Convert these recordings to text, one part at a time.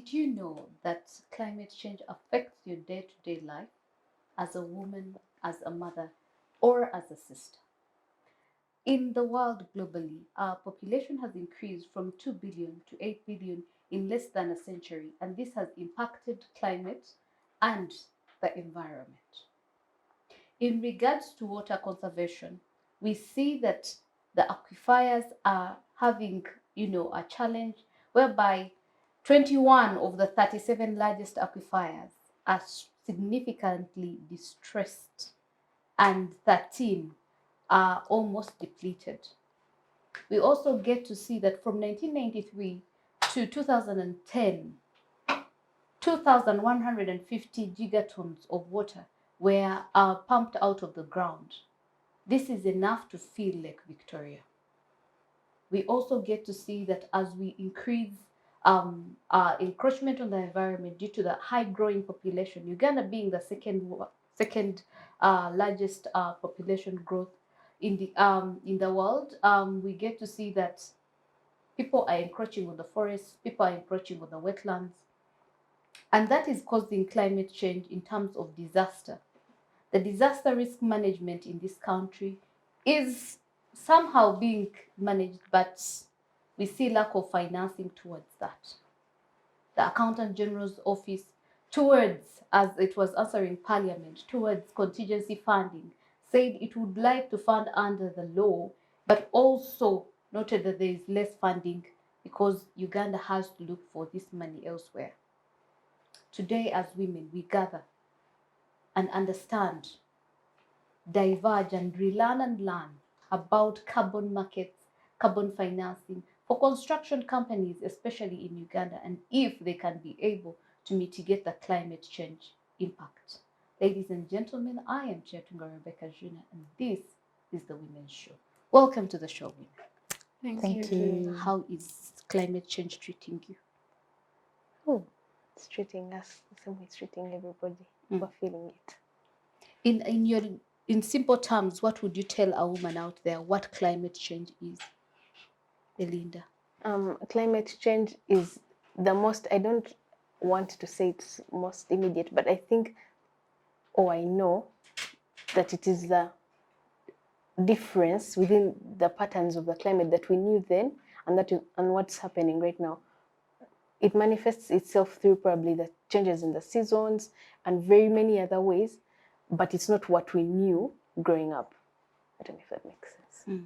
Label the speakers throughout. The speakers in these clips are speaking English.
Speaker 1: Did you know that climate change affects your day-to-day life as a woman, as a mother, or as a sister? In the world globally, our population has increased from 2 billion to 8 billion in less than a century, and this has impacted climate and the environment. In regards to water conservation, we see that the aquifers are having, a challenge whereby 21 of the 37 largest aquifers are significantly distressed and 13 are almost depleted. We also get to see that from 1993 to 2010, 2,150 gigatons of water were pumped out of the ground. This is enough to fill Lake Victoria. We also get to see that as we increase encroachment on the environment due to the high growing population, Uganda being the second largest population growth in the world, we get to see that people are encroaching on the forests, people are encroaching on the wetlands, and that is causing climate change in terms of disaster. The disaster risk management in this country is somehow being managed, but we see lack of financing towards that. The Accountant General's Office, towards, as it was answering Parliament, towards contingency funding, said it would like to fund under the law, but also noted that there is less funding because Uganda has to look for this money elsewhere. Today, as women, we gather and understand, diverge and relearn and learn about carbon markets, carbon financing for construction companies, especially in Uganda, and if they can be able to mitigate the climate change impact. Ladies and gentlemen, I am Chiatunga Rebecca Juna, and this is the Women's Show. Welcome to the show, women.
Speaker 2: Thank you.
Speaker 1: How is climate change treating you?
Speaker 2: Oh, it's treating us the same way it's treating everybody. We're feeling it.
Speaker 1: In simple terms, what would you tell a woman out there what climate change is, Belinda?
Speaker 2: Climate change is the most, I don't want to say it's most immediate, but I think, I know that it is the difference within the patterns of the climate that we knew then and what's happening right now. It manifests itself through probably the changes in the seasons and very many other ways, but it's not what we knew growing up. I don't know if that makes sense.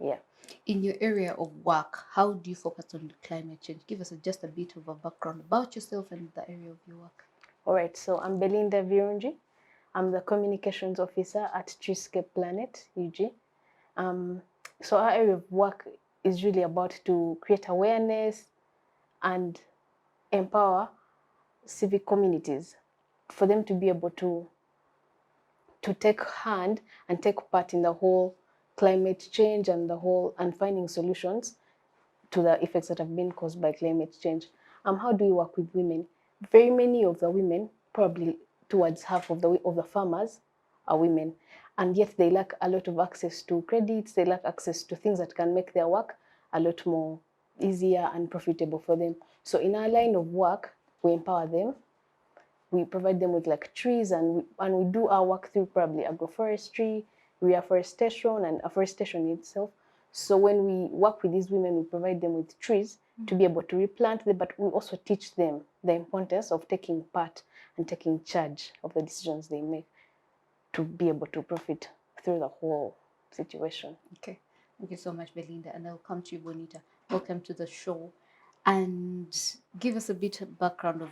Speaker 2: Yeah.
Speaker 1: In your area of work, how do you focus on climate change? Give us just a bit of a background about yourself and the area of your work.
Speaker 2: All right, so I'm Belinda Virunji. I'm the communications officer at Treescape Planet, UG. So our area of work is really about to create awareness and empower civic communities for them to be able to take hand and take part in the whole climate change and finding solutions to the effects that have been caused by climate change. How do we work with women? Very many of the women, probably towards half of the farmers, are women, and yet they lack a lot of access to credits. They lack access to things that can make their work a lot more easier and profitable for them. So in our line of work, we empower them. We provide them with like trees, and we do our work through probably agroforestry, reforestation, and afforestation itself. So when we work with these women, we provide them with trees to be able to replant them, but we also teach them the importance of taking part and taking charge of the decisions they make to be able to profit through the whole situation.
Speaker 1: Okay, thank you so much, Belinda, and I'll come to you, Bonita. Welcome to the show, and give us a bit of background of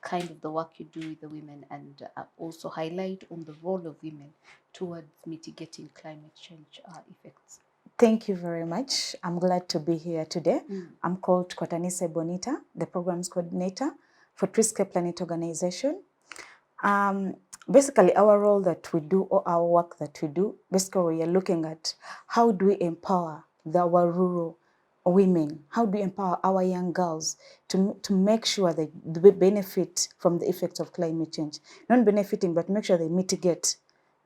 Speaker 1: kind of the work you do with the women, and also highlight on the role of women towards mitigating climate change effects.
Speaker 3: Thank you very much. I'm glad to be here today. I'm called Kotanise Bonita, the programs coordinator for Treescape Planet organization. Basically, our role that we do, or our work that we do, basically we are looking at how do we empower our rural women, how do we empower our young girls to make sure that they benefit from the effects of climate change. Not benefiting, but make sure they mitigate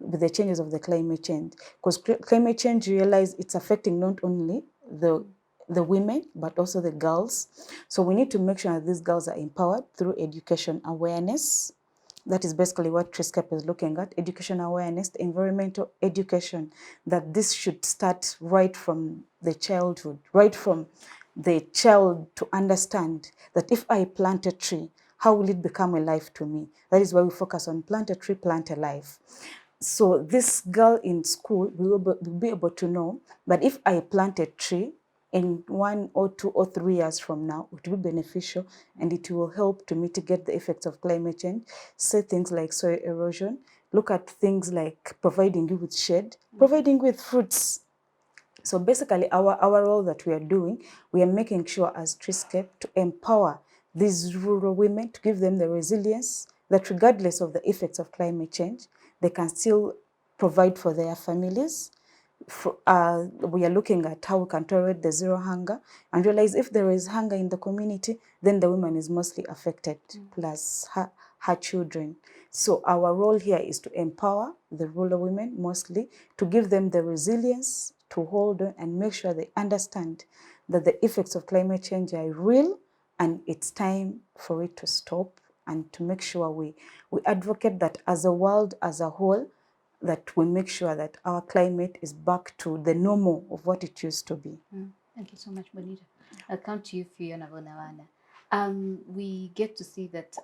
Speaker 3: with the changes of the climate change. Because climate change, you realize it's affecting not only the the women, but also the girls. So we need to make sure that these girls are empowered through education awareness. That is basically what Triscape is looking at, education awareness, environmental education, that this should start right from the childhood, right from the child to understand that if I plant a tree, how will it become a life to me? That is why we focus on plant a tree, plant a life. So this girl in school will be able to know that if I plant a tree, in 1 or 2 or 3 years from now, it will be beneficial and it will help to mitigate the effects of climate change. Say things like soil erosion, look at things like providing you with shade, providing you with fruits. So basically our role that we are doing, we are making sure as Triscape to empower these rural women, to give them the resilience that regardless of the effects of climate change, they can still provide for their families. We are looking at how we can tolerate the zero hunger and realize if there is hunger in the community, then the woman is mostly affected, plus her children. So our role here is to empower the rural women mostly, to give them the resilience to hold on and make sure they understand that the effects of climate change are real and it's time for it to stop, and to make sure we advocate that as a world as a whole, that we make sure that our climate is back to the normal of what it used to be.
Speaker 1: Thank you so much, Bonita. I'll come to you, Fiona Bonawana. We get to see that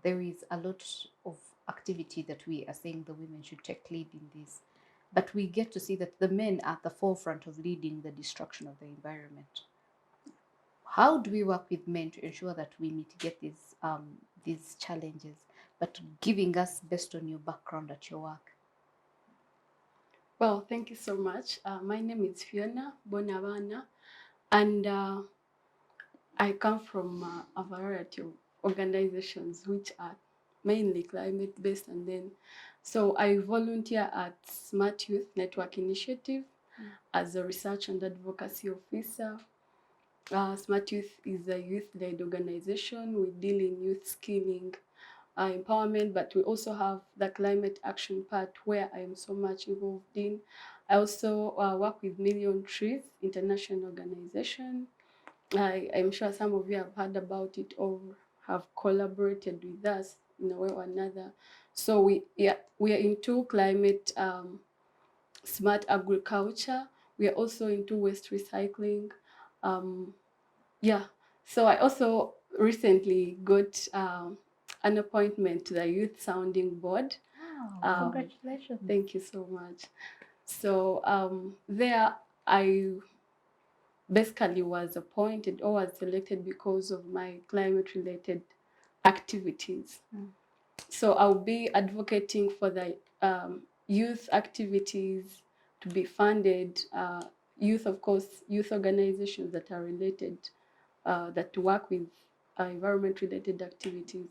Speaker 1: there is a lot of activity that we are saying the women should take lead in this, but we get to see that the men are at the forefront of leading the destruction of the environment. How do we work with men to ensure that we mitigate these challenges, but giving us based on your background at your work?
Speaker 4: Well, thank you so much. My name is Fiona Bonawana, and I come from a variety of organizations which are mainly climate-based, and then so I volunteer at Smart Youth Network Initiative as a research and advocacy officer. Smart Youth is a youth-led organization. We deal in youth skilling, empowerment, but we also have the climate action part where I am so much involved in. I also work with Million Trees International Organization. I'm sure some of you have heard about it or have collaborated with us in a way or another. So we are into climate smart agriculture. We are also into waste recycling. Yeah, so I also recently got an appointment to the Youth Sounding Board.
Speaker 1: Wow, congratulations.
Speaker 4: Thank you so much. So there I basically was appointed or was selected because of my climate-related activities. So I'll be advocating for the youth activities to be funded, youth, of course, youth organizations that are related, that work with environment-related activities,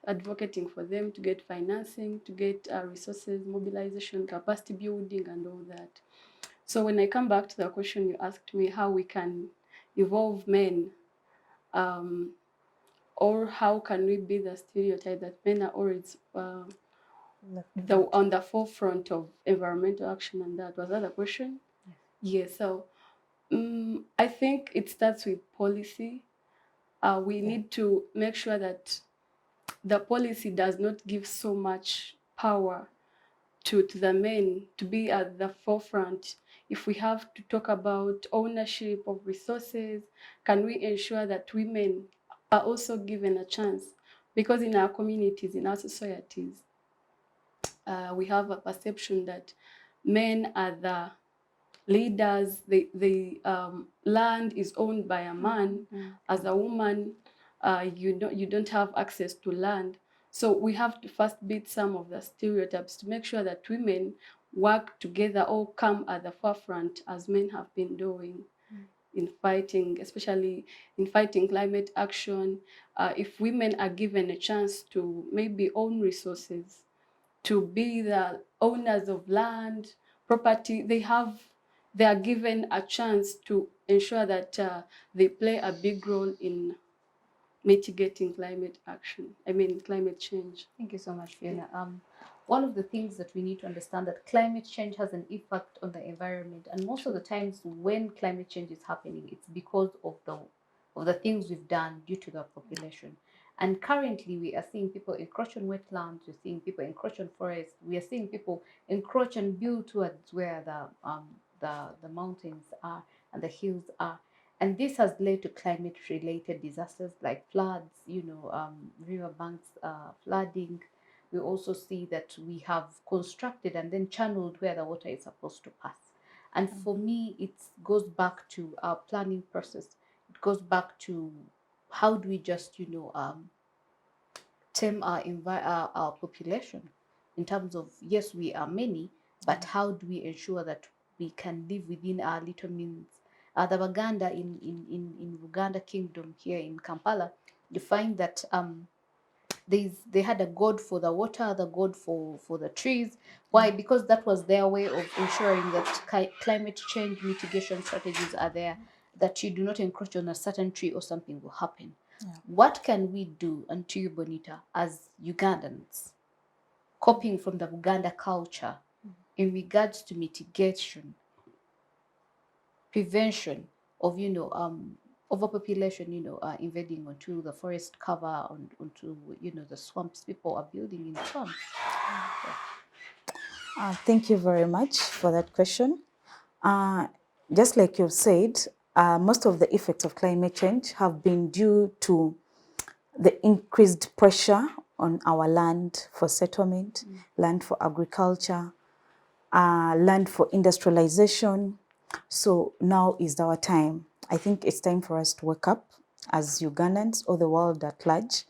Speaker 4: advocating for them to get financing, to get resources, mobilization, capacity building, and all that. So when I come back to the question you asked me, how we can involve men, or how can we be the stereotype that men are always on the forefront of environmental action, and that was that a question? Yes. So I think it starts with policy. We need to make sure that the policy does not give so much power to the men to be at the forefront. If we have to talk about ownership of resources, can we ensure that women are also given a chance? Because in our communities, in our societies, we have a perception that men are the leaders. The land is owned by a man. As a woman, you don't have access to land. So we have to first beat some of the stereotypes to make sure that women work together or come at the forefront as men have been doing in fighting, especially in fighting climate action. If women are given a chance to maybe own resources, to be the owners of land, property, they are given a chance to ensure that they play a big role in mitigating climate action. I mean, climate change.
Speaker 1: Thank you so much, Fiona. one of the things that we need to understand that climate change has an impact on the environment, and most of the times when climate change is happening, it's because of the things we've done due to the population. And currently, we are seeing people encroach on wetlands. We're seeing people encroach on forests. We are seeing people encroach and build towards where the mountains are and the hills are. And this has led to climate-related disasters like floods, river banks flooding. We also see that we have constructed and then channeled where the water is supposed to pass. And for me, it goes back to our planning process. It goes back to how do we just, tame our population in terms of, yes, we are many, but how do we ensure that we can live within our little means? The Baganda in Uganda Kingdom here in Kampala, you find that they had a god for the water, the god for the trees. Why? Because that was their way of ensuring that climate change mitigation strategies are there, that you do not encroach on a certain tree or something will happen. What can we do, Antiu Bonita, as Ugandans, copying from the Uganda culture in regards to mitigation, prevention of, overpopulation, invading onto the forest cover, onto, the swamps. People are building in swamps.
Speaker 3: Thank you very much for that question. Just like you've said, most of the effects of climate change have been due to the increased pressure on our land for settlement, land for agriculture, land for industrialization. So now is our time. I think it's time for us to wake up as Ugandans or the world at large.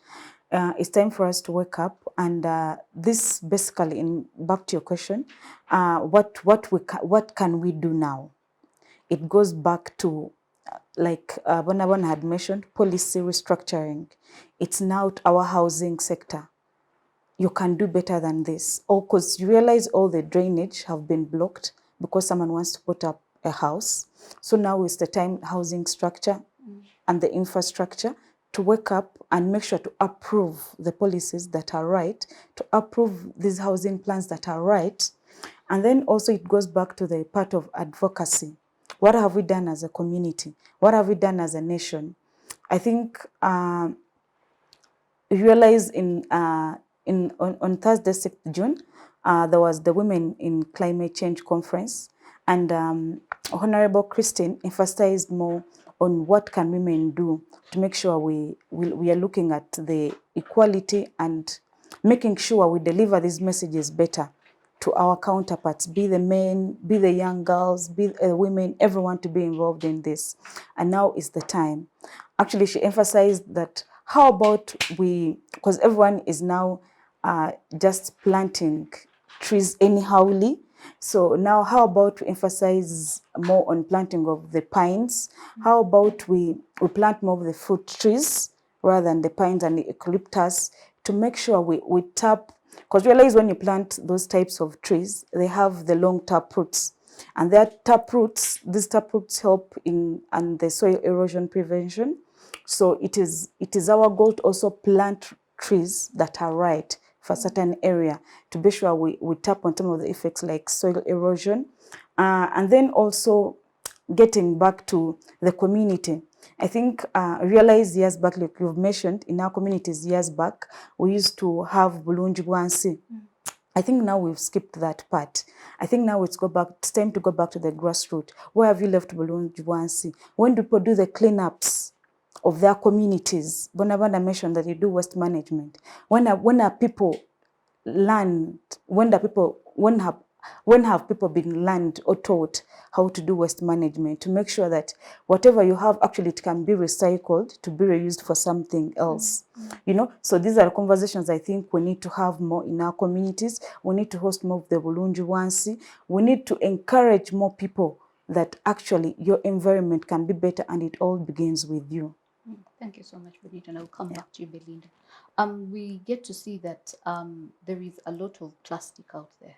Speaker 3: It's time for us to wake up, and this basically, back to your question, what can we do now? It goes back to, like Bonabon had mentioned, policy restructuring. It's now our housing sector. You can do better than this. Or because you realize all the drainage have been blocked because someone wants to put up a house. So now is the time, housing structure and the infrastructure, to wake up and make sure to approve the policies that are right, to approve these housing plans that are right. And then also it goes back to the part of advocacy. What have we done as a community? What have we done as a nation? I think realize on Thursday, 6th June, there was the Women in Climate Change Conference, and Honorable Christine emphasized more on what can women do to make sure we are looking at the equality and making sure we deliver these messages better to our counterparts, be the men, be the young girls, be women, everyone to be involved in this. And now is the time. Actually, she emphasized that how about because everyone is now just planting trees anyhowly. So now how about we emphasize more on planting of the pines? How about we plant more of the fruit trees rather than the pines and the eucalyptus, to make sure we tap, because realize when you plant those types of trees, they have the long tap roots. And these tap roots help in the soil erosion prevention. So it is our goal to also plant trees that are right for a certain area, to be sure we tap on some of the effects like soil erosion. And then also getting back to the community. I think realize years back, like you've mentioned, in our communities years back, we used to have bulungi bwansi. I think now we've skipped that part. I think now it's time to go back to the grassroots. Where have you left bulungi bwansi? When do people do the cleanups of their communities? Bonabanda mentioned that you do waste management. When are people learned? When have people been learned or taught how to do waste management, to make sure that whatever you have, actually it can be recycled to be reused for something else? So these are conversations I think we need to have more in our communities. We need to host more of the bulungi wansi. We need to encourage more people that actually your environment can be better, and it all begins with you.
Speaker 1: Thank you so much, Benita, and I'll come back to you, Belinda. We get to see that there is a lot of plastic out there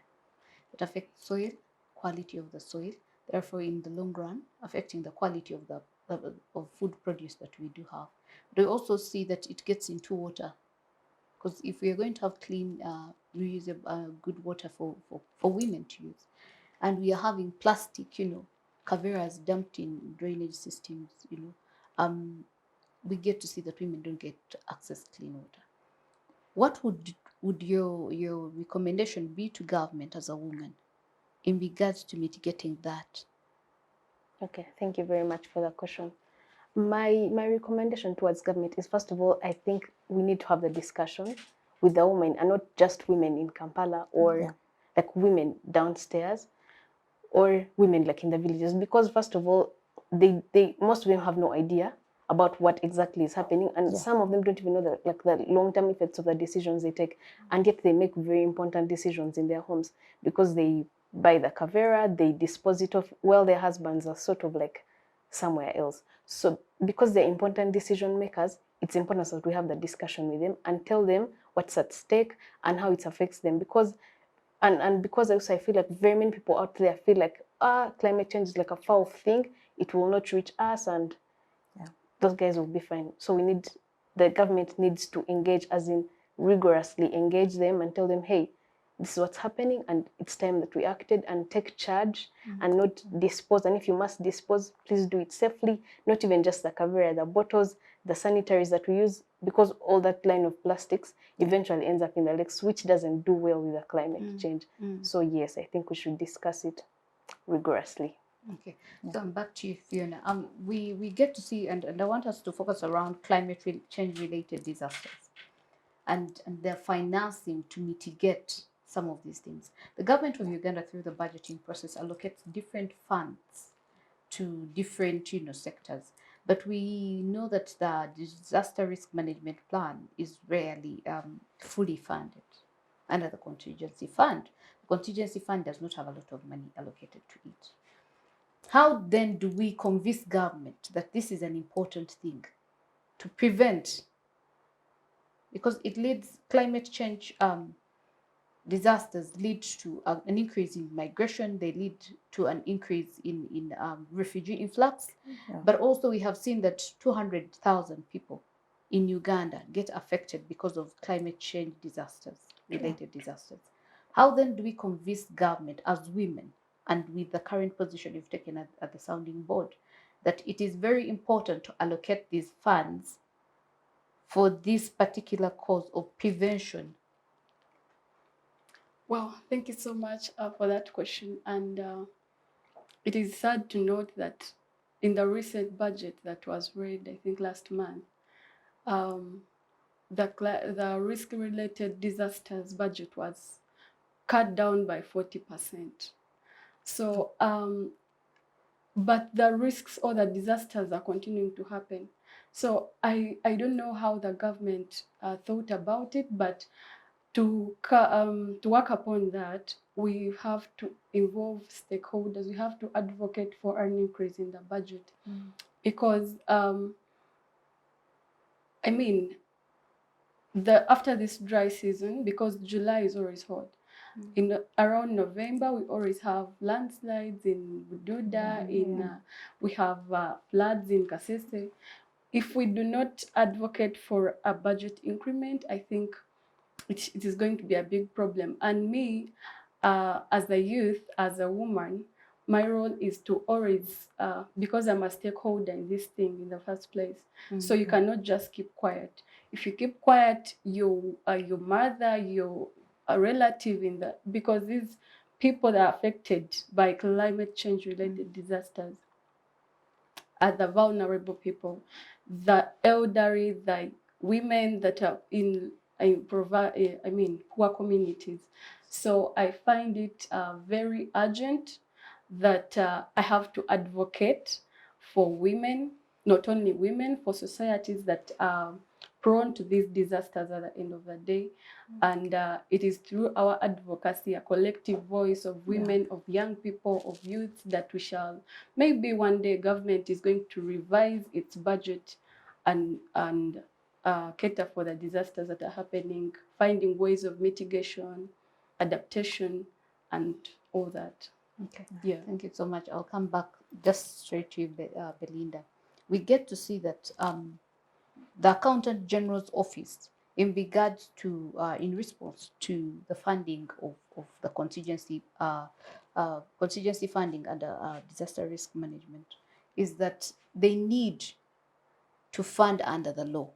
Speaker 1: that affects soil, quality of the soil, therefore in the long run affecting the quality of the of food produce that we do have. But we also see that it gets into water, because if we are going to have clean, reusable, good water for women to use, and we are having plastic, caveras dumped in drainage systems, we get to see that women don't get access to clean water. What would your recommendation be to government as a woman in regards to mitigating that?
Speaker 2: Okay, thank you very much for that question. My recommendation towards government is, first of all, I think we need to have the discussion with the women, and not just women in Kampala or like women downstairs or women like in the villages, because first of all, they most of them have no idea about what exactly is happening, and some of them don't even know the long-term effects of the decisions they take, and yet they make very important decisions in their homes because they buy the cavera, they dispose it off while their husbands are sort of like somewhere else. So because they're important decision makers, it's important that we have the discussion with them and tell them what's at stake and how it affects them, because because also I feel like very many people out there feel like climate change is like a far off thing, it will not reach us, and those guys will be fine. So the government needs to engage, as in rigorously engage them and tell them, hey, this is what's happening and it's time that we acted, and take charge and not dispose. And if you must dispose, please do it safely, not even just the cavera, the bottles, the sanitaries that we use, because all that line of plastics eventually ends up in the lakes, which doesn't do well with the climate change. So yes, I think we should discuss it rigorously.
Speaker 1: Okay, so I'm back to you, Fiona. We get to see, and I want us to focus around climate change related disasters and their financing to mitigate some of these things. The government of Uganda, through the budgeting process, allocates different funds to different sectors. But we know that the disaster risk management plan is rarely fully funded under the contingency fund. The contingency fund does not have a lot of money allocated to it. How then do we convince government that this is an important thing to prevent? Because it leads, climate change disasters lead to an increase in migration, they lead to an increase in refugee influx. But also we have seen that 200,000 people in Uganda get affected because of climate change related disasters. How then do we convince government as women, and with the current position you've taken at the sounding board, that it is very important to allocate these funds for this particular cause of prevention?
Speaker 4: Well, thank you so much for that question. And it is sad to note that in the recent budget that was read, I think last month, the risk-related disasters budget was cut down by 40%. So, but the risks or the disasters are continuing to happen. So I don't know how the government thought about it, but to work upon that, we have to involve stakeholders. We have to advocate for an increase in the budget, because I mean, after this dry season, because July is always hot, in around November we always have landslides in Bududa, we have floods in Kasese. If we do not advocate for a budget increment, I think it is going to be a big problem. And me, as a youth, as a woman, my role is to always, because I'm a stakeholder in this thing in the first place, so you cannot just keep quiet. If you keep quiet, your mother, your relative because these people that are affected by climate change related disasters are the vulnerable people, the elderly, the women that are in poor communities. So I find it very urgent that I have to advocate for women, not only women, for societies that are prone to these disasters at the end of the day. And it is through our advocacy, a collective voice of women, of young people, of youth, that we shall, maybe one day government is going to revise its budget and cater for the disasters that are happening, finding ways of mitigation, adaptation, and all that.
Speaker 1: Okay.
Speaker 4: Yeah.
Speaker 1: Thank you so much. I'll come back just straight to you, Belinda. We get to see that the Accountant General's office in regards to, in response to the funding of the contingency funding under disaster risk management, is that they need to fund under the law.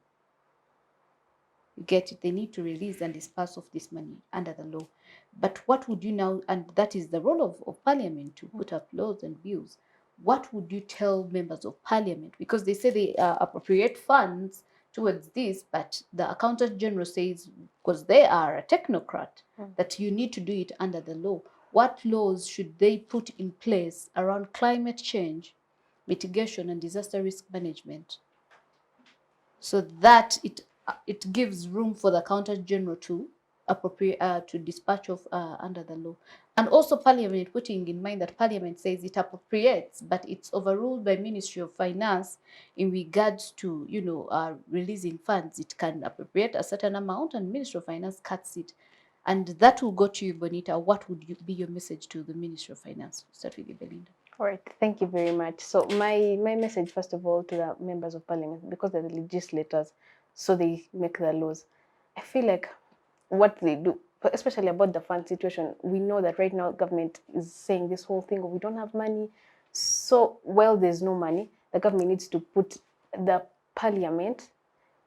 Speaker 1: You get it? They need to release and disperse of this money under the law. But what would you now, and that is the role of Parliament, to put up laws and bills. What would you tell members of Parliament? Because they say they appropriate funds towards this, but the Accountant General says, because they are a technocrat, that you need to do it under the law. What laws should they put in place around climate change, mitigation, and disaster risk management, so that it gives room for the Accountant General to appropriate to dispatch of under the law? And also Parliament, putting in mind that Parliament says it appropriates, but it's overruled by Ministry of Finance in regards to, you know, releasing funds. It can appropriate a certain amount and Ministry of Finance cuts it. And that will go to you, Bonita. What would be your message to the Ministry of Finance? Start with you, Belinda.
Speaker 2: All right, thank you very much. So my message, first of all, to the members of Parliament, because they're the legislators, so they make the laws. I feel like what they do, especially about the fund situation, we know that right now government is saying this whole thing of we don't have money. So while there's no money, the government needs to put the Parliament,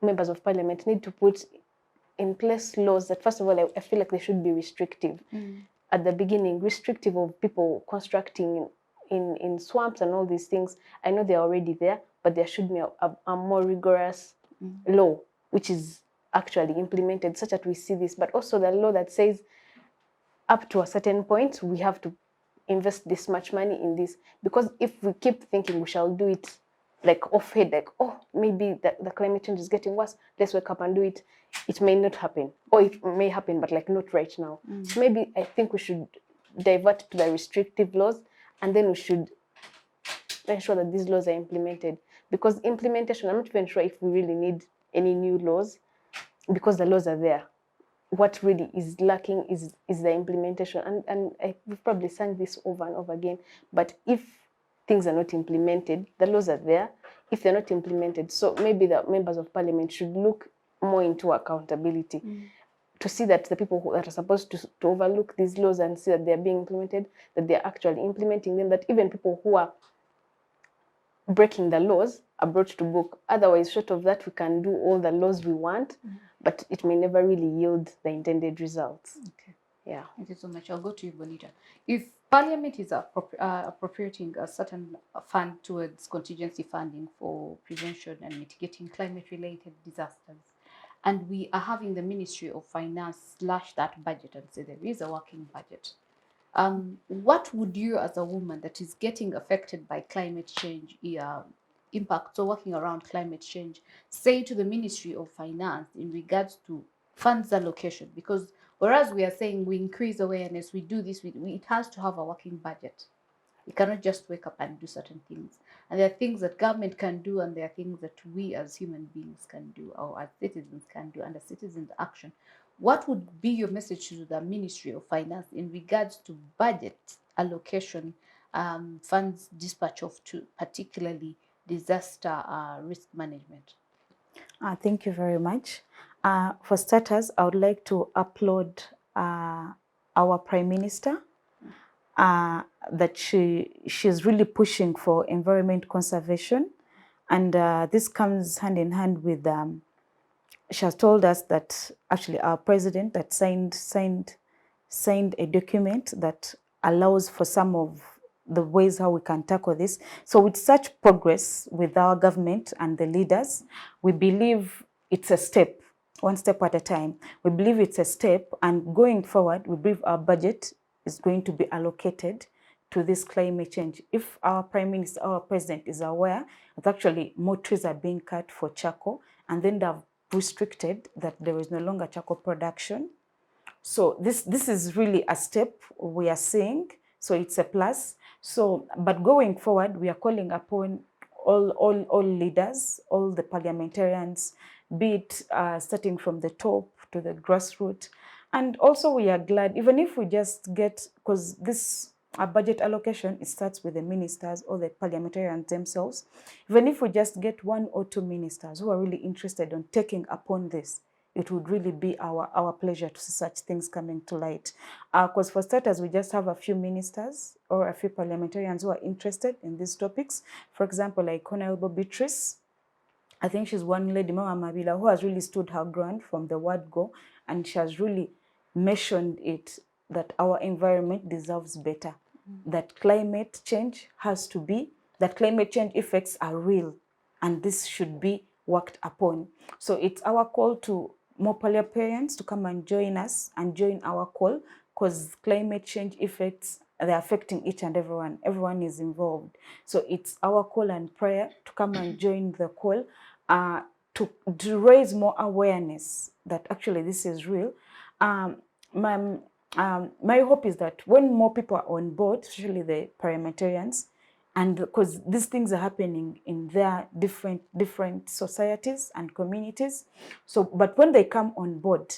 Speaker 2: members of Parliament need to put in place laws that, first of all, I feel like they should be restrictive. At the beginning, restrictive of people constructing in swamps and all these things. I know they're already there, but there should be a more rigorous law, which is actually implemented such that we see this, but also the law that says up to a certain point, we have to invest this much money in this. Because if we keep thinking we shall do it like off head, like, oh, maybe the climate change is getting worse, let's wake up and do it, it may not happen. Or it may happen, but like not right now. So maybe I think we should divert to the restrictive laws, and then we should ensure that these laws are implemented. Because implementation, I'm not even sure if we really need any new laws, because the laws are there. What really is lacking is the implementation. And we've probably sang this over and over again, but if things are not implemented, the laws are there, if they're not implemented, so maybe the members of Parliament should look more into accountability to see that the people that are supposed to overlook these laws and see that they're being implemented, that they're actually implementing them, that even people who are breaking the laws are brought to book. Otherwise, short of that, we can do all the laws we want, but it may never really yield the intended results.
Speaker 1: Okay.
Speaker 2: Yeah.
Speaker 1: Thank you so much. I'll go to you, Bonita. If Parliament is appropriating a certain fund towards contingency funding for prevention and mitigating climate-related disasters, and we are having the Ministry of Finance slash that budget and say there is a working budget, what would you, as a woman that is getting affected by climate change impacts or working around climate change, say to the Ministry of Finance in regards to funds allocation? Because whereas we are saying we increase awareness, we do this, it has to have a working budget. You cannot just wake up and do certain things. And there are things that government can do, and there are things that we as human beings can do, or as citizens can do, under citizens' action. What would be your message to the Ministry of Finance in regards to budget allocation, funds dispatch of to particularly disaster risk management?
Speaker 3: Thank you very much. For starters, I would like to applaud our Prime Minister, that she's really pushing for environment conservation. And this comes hand in hand with, she has told us that actually our president that signed a document that allows for some of the ways how we can tackle this. So with such progress with our government and the leaders, we believe it's a step, one step at a time. We believe it's a step, and going forward, we believe our budget is going to be allocated to this climate change. If our Prime Minister, our President is aware that actually more trees are being cut for charcoal, and then they've restricted that there is no longer charcoal production. So this is really a step we are seeing. So it's a plus. So, but going forward, we are calling upon all leaders, all the parliamentarians, be it starting from the top to the grassroots. And also we are glad, even if we just get, because this budget allocation, it starts with the ministers or the parliamentarians themselves. Even if we just get 1 or 2 ministers who are really interested in taking upon this, it would really be our pleasure to see such things coming to light. Because for starters, we just have a few ministers or a few parliamentarians who are interested in these topics. For example, like Honorable Beatrice, I think she's one lady, Mama Mabila, who has really stood her ground from the word go, and she has really mentioned it, that our environment deserves better, that climate change has to be, that climate change effects are real, and this should be worked upon. So it's our call to more parliamentarians to come and join us and join our call, because climate change effects, they're affecting each and everyone. Everyone is involved. So it's our call and prayer to come and join the call, to raise more awareness that actually this is real. My hope is that when more people are on board, especially the parliamentarians, and because these things are happening in their different societies and communities, so but when they come on board,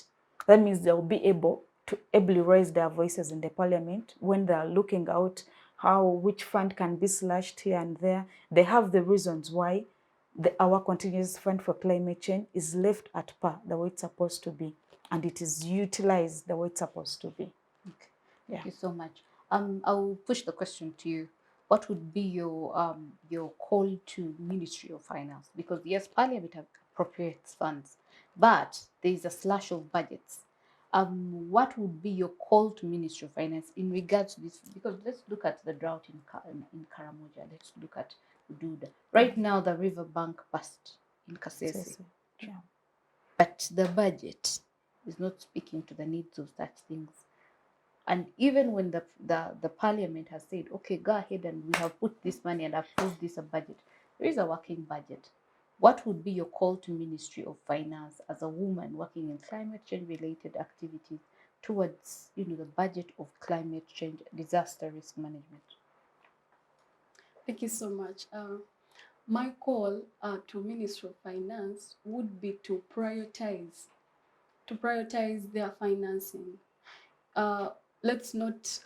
Speaker 3: that means they'll be able to ably raise their voices in the parliament when they're looking out which fund can be slashed here and there. They have the reasons why our continuous fund for climate change is left at par the way it's supposed to be, and it is utilized the way it's supposed to be.
Speaker 1: Okay. Thank you so much. I'll push the question to you. What would be your call to Ministry of Finance? Because yes, Parliament appropriates funds, but there is a slash of budgets. What would be your call to Ministry of Finance in regards to this? Because let's look at the drought in Karamoja. Let's look at Ududa. Right now, the riverbank burst in Kasese.
Speaker 3: Yeah.
Speaker 1: But the budget is not speaking to the needs of such things. And even when the parliament has said, okay, go ahead and we have put this money and approved this budget, there is a working budget. What would be your call to Ministry of Finance as a woman working in climate change related activities towards the budget of climate change disaster risk management?
Speaker 4: Thank you so much. My call to Ministry of Finance would be to prioritize their financing. Let's not.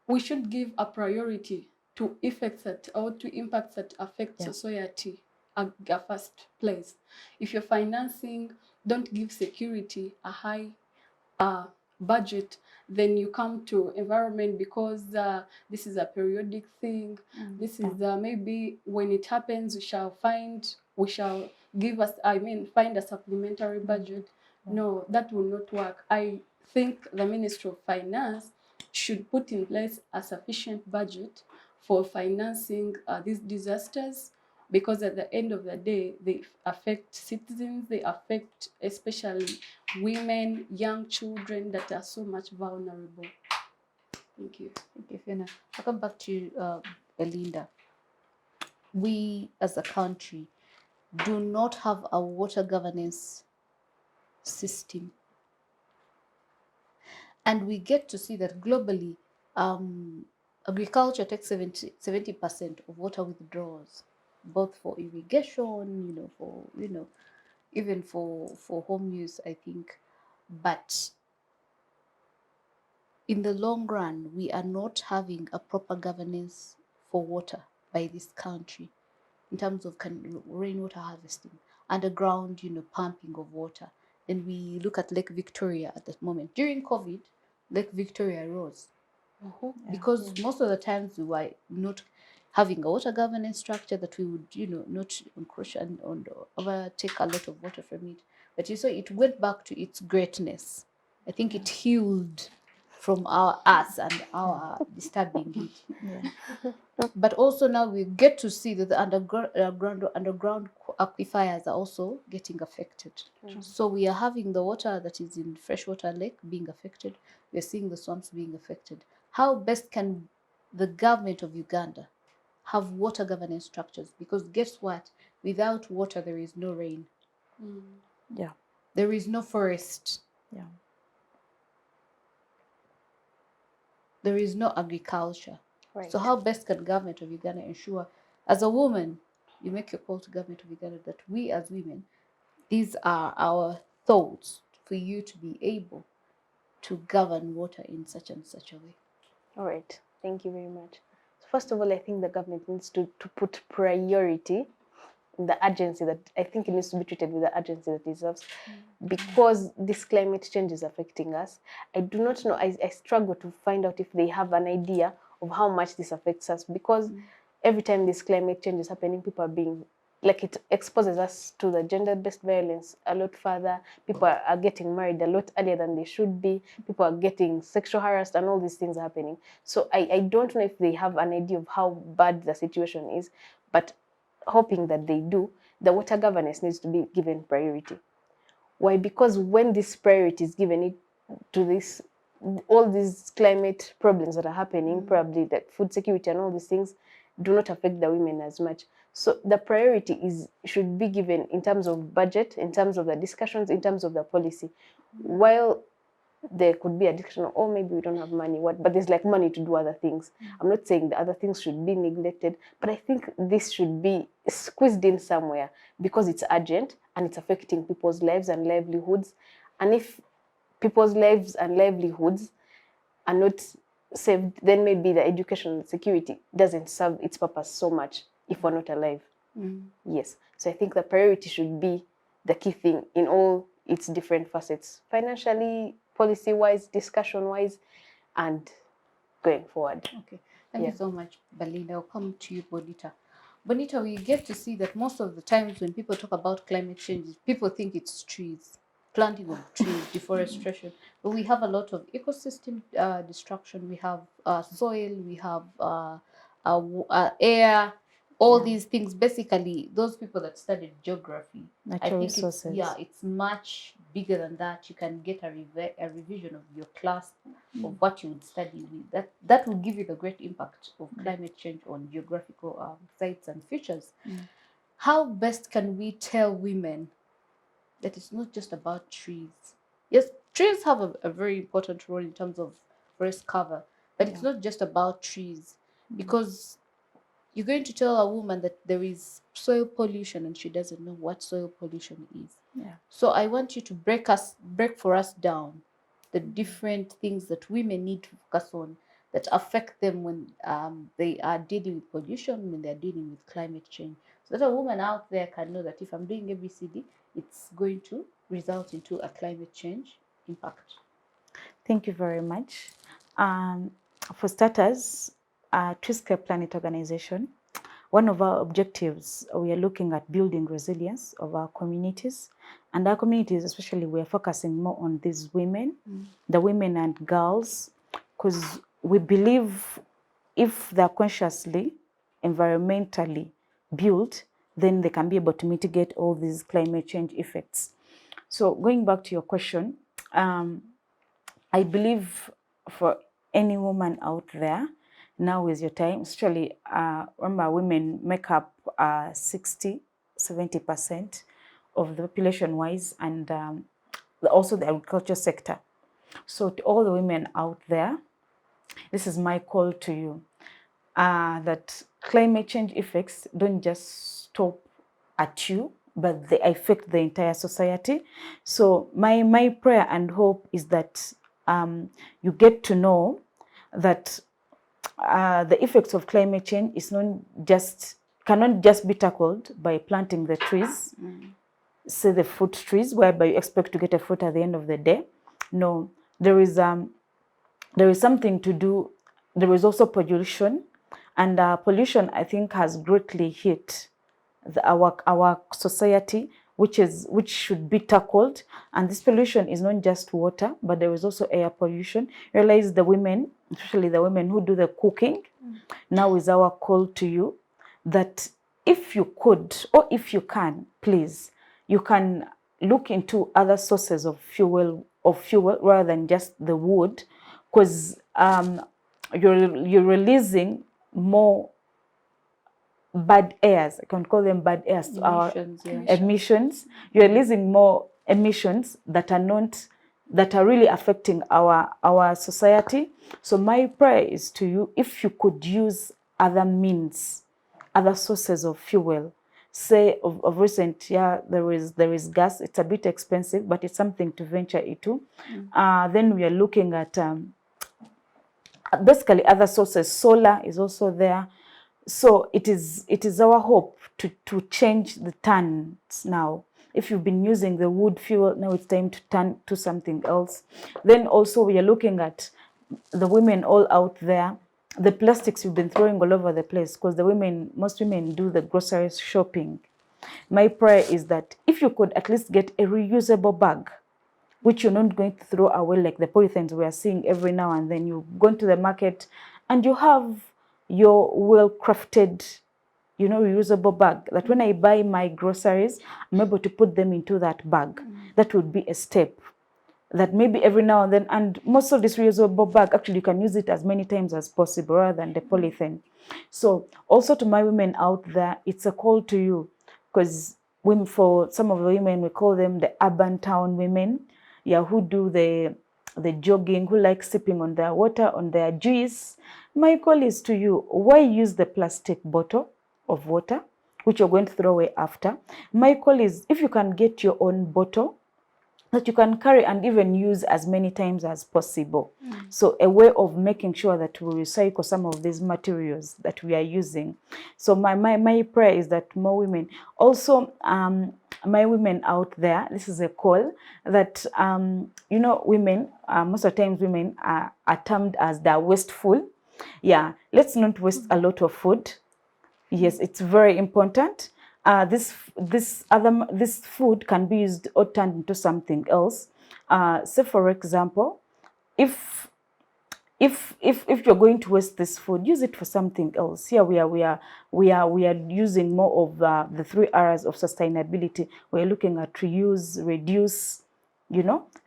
Speaker 4: We should give a priority to effects that or to impacts that affect society at the first place. If you're financing, don't give security a high budget, then you come to environment because this is a periodic thing. This is maybe when it happens, we shall give us, find a supplementary budget. No, that will not work. I think the Ministry of Finance should put in place a sufficient budget for financing these disasters, because at the end of the day, they affect citizens, they affect especially women, young children that are so much vulnerable. Thank you.
Speaker 1: Thank you, Fiona. I'll come back to you, Belinda. We as a country do not have a water governance system. And we get to see that globally, agriculture takes 70% of water withdrawals, both for irrigation, even for home use, I think. But in the long run, we are not having a proper governance for water by this country in terms of rainwater harvesting, underground, pumping of water. Then we look at Lake Victoria at the moment. During COVID, Lake Victoria rose because most of the times we were not having a water governance structure that we would, not encroach and overtake a lot of water from it. But you saw it went back to its greatness. I think it healed from us and our disturbing it. But also now we get to see that the underground aquifers are also getting affected. So we are having the water that is in freshwater lake being affected. We are seeing the swamps being affected. How best can the government of Uganda have water governance structures? Because guess what? Without water, there is no rain.
Speaker 3: Yeah.
Speaker 1: There is no forest.
Speaker 3: Yeah.
Speaker 1: There is no agriculture.
Speaker 2: Right.
Speaker 1: So how best can government of Uganda ensure, as a woman, you make your call to government of Uganda that we as women, these are our thoughts for you to be able to govern water in such and such a way.
Speaker 2: All right. Thank you very much. So first of all, I think the government needs to put priority the urgency that I think it needs to be treated with the urgency that it deserves, because this climate change is affecting us. I do not know. I struggle to find out if they have an idea of how much this affects us, because every time this climate change is happening, people are being, like, it exposes us to the gender-based violence a lot further. People are getting married a lot earlier than they should be. People are getting sexual harassed, and all these things are happening. So I don't know if they have an idea of how bad the situation is, but hoping that they do, the water governance needs to be given priority. Why? Because when this priority is given it to this, all these climate problems that are happening, probably like food security and all these things, do not affect the women as much. So the priority should be given in terms of budget, in terms of the discussions, in terms of the policy. While there could be a discussion, oh, maybe we don't have money, but there's like money to do other things. I'm not saying the other things should be neglected, but I think this should be squeezed in somewhere, because it's urgent and it's affecting people's lives and livelihoods. And if people's lives and livelihoods are not saved, then maybe the education and security doesn't serve its purpose so much if we're not alive. Yes. So I think the priority should be the key thing in all its different facets, financially, policy-wise, discussion-wise, and going forward.
Speaker 1: Okay, thank you so much, Belinda. I'll come to you, Bonita. Bonita, we get to see that most of the times when people talk about climate change, people think it's trees, planting of trees, deforestation. But we have a lot of ecosystem destruction. We have soil, we have air, all these things. Basically, those people that studied geography,
Speaker 3: Natural resources.
Speaker 1: It's much bigger than that. You can get a revision of your class of what you would study with. That will give you the great impact of climate change on geographical sites and features. How best can we tell women that it's not just about trees? Yes, trees have a very important role in terms of forest cover, but it's not just about trees, because you're going to tell a woman that there is soil pollution and she doesn't know what soil pollution is. So I want you to break for us down the different things that women need to focus on that affect them when they are dealing with pollution, when they're dealing with climate change. So that a woman out there can know that if I'm doing ABCD, it's going to result into a climate change impact.
Speaker 3: Thank you very much. For starters, Treescape Planet Organization, one of our objectives, we are looking at building resilience of our communities. And our communities, especially, we are focusing more on these women, the women and girls, because we believe if they're consciously, environmentally built, then they can be able to mitigate all these climate change effects. So going back to your question, I believe for any woman out there, now is your time. Especially, remember, women make up 60–70% of the population-wise, and also the agriculture sector. So to all the women out there, this is my call to you, that climate change effects don't just stop at you, but they affect the entire society. So my prayer and hope is that you get to know that the effects of climate change cannot just be tackled by planting the trees, say the fruit trees, whereby you expect to get a fruit at the end of the day. No, there is something to do. There is also pollution, and pollution, I think, has greatly hit our society, which should be tackled. And this pollution is not just water, but there is also air pollution. Realize the women, especially the women who do the cooking, now is our call to you, that if you could, or if you can, please, you can look into other sources of fuel rather than just the wood, because you're releasing more bad airs. I can call them bad airs. Emissions. You're releasing more emissions that are really affecting our society. So my prayer is to you, if you could use other means, other sources of fuel. Say of recent, there is gas. It's a bit expensive, but it's something to venture into. Then we are looking at basically other sources. Solar is also there. So it is our hope to change the turns now. If you've been using the wood fuel, now it's time to turn to something else. Then also we are looking at the women all out there, the plastics you've been throwing all over the place, because most women do the grocery shopping. My prayer is that if you could at least get a reusable bag, which you're not going to throw away like the polythenes we are seeing every now and then. You've gone to the market and you have your well-crafted, reusable bag, that when I buy my groceries, I'm able to put them into that bag. That would be a step. That maybe every now and then, and most of this reusable bag, actually you can use it as many times as possible rather than the polythene. So also to my women out there, it's a call to you, because for some of the women, we call them the urban town women, who do the jogging, who like sipping on their water, on their juice. My call is to you, why use the plastic bottle of water, which you're going to throw away after? My call is, if you can get your own bottle that you can carry and even use as many times as possible. So a way of making sure that we recycle some of these materials that we are using. So my prayer is that more women, also my women out there, this is a call that, women, most of the times women are termed as the wasteful. Yeah, let's not waste a lot of food. Yes, it's very important. This food can be used or turned into something else. Say for example, if you're going to waste this food, use it for something else. Here we are using more of the 3 R's of sustainability. We're looking at reuse, reduce.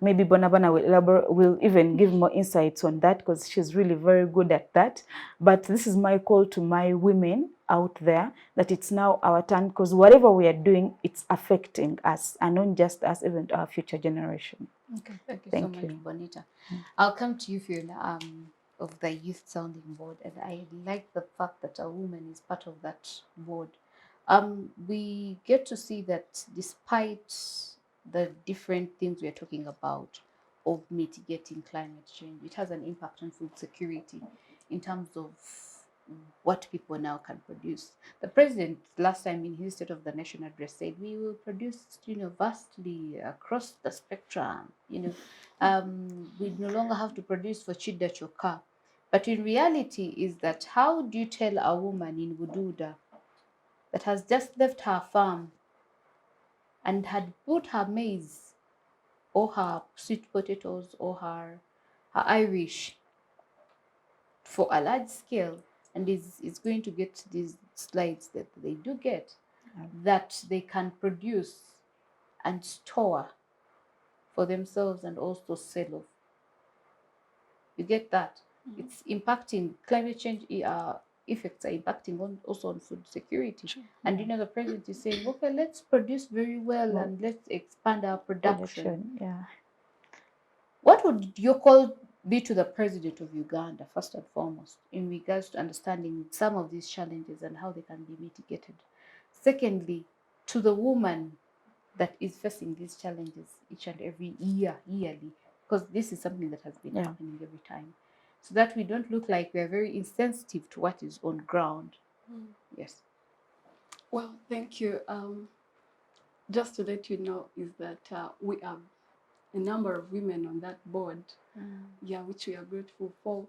Speaker 3: Maybe Bonabana will even give more insights on that, because she's really very good at that. But this is my call to my women out there, that it's now our turn, because whatever we are doing, it's affecting us, and not just us, even our future generation.
Speaker 1: Okay, thank you so
Speaker 3: Thank
Speaker 1: much,
Speaker 3: you.
Speaker 1: Bonita. I'll come to you, Fiona, of the Youth Sounding Board, and I like the fact that a woman is part of that board. We get to see that despite the different things we're talking about of mitigating climate change, it has an impact on food security in terms of what people now can produce. The president last time in his State of the Nation address said we will produce, vastly across the spectrum. We no longer have to produce for Chida Choka. But in reality is that, how do you tell a woman in Bududa that has just left her farm and had put her maize or her sweet potatoes or her Irish for a large scale, and is going to get these slides that they do get, that they can produce and store for themselves and also sell off? You get that? It's impacting climate change. Effects are impacting also on food security.
Speaker 2: Sure.
Speaker 1: And the president is saying, okay, let's produce very well and let's expand our production.
Speaker 3: Yeah.
Speaker 1: What would your call be to the president of Uganda, first and foremost, in regards to understanding some of these challenges and how they can be mitigated? Secondly, to the woman that is facing these challenges each and every yearly, because this is something that has been happening every time, so that we don't look like we are very insensitive to what is on ground. Yes.
Speaker 4: Well, thank you. Just to let you know is that we have a number of women on that board, which we are grateful for.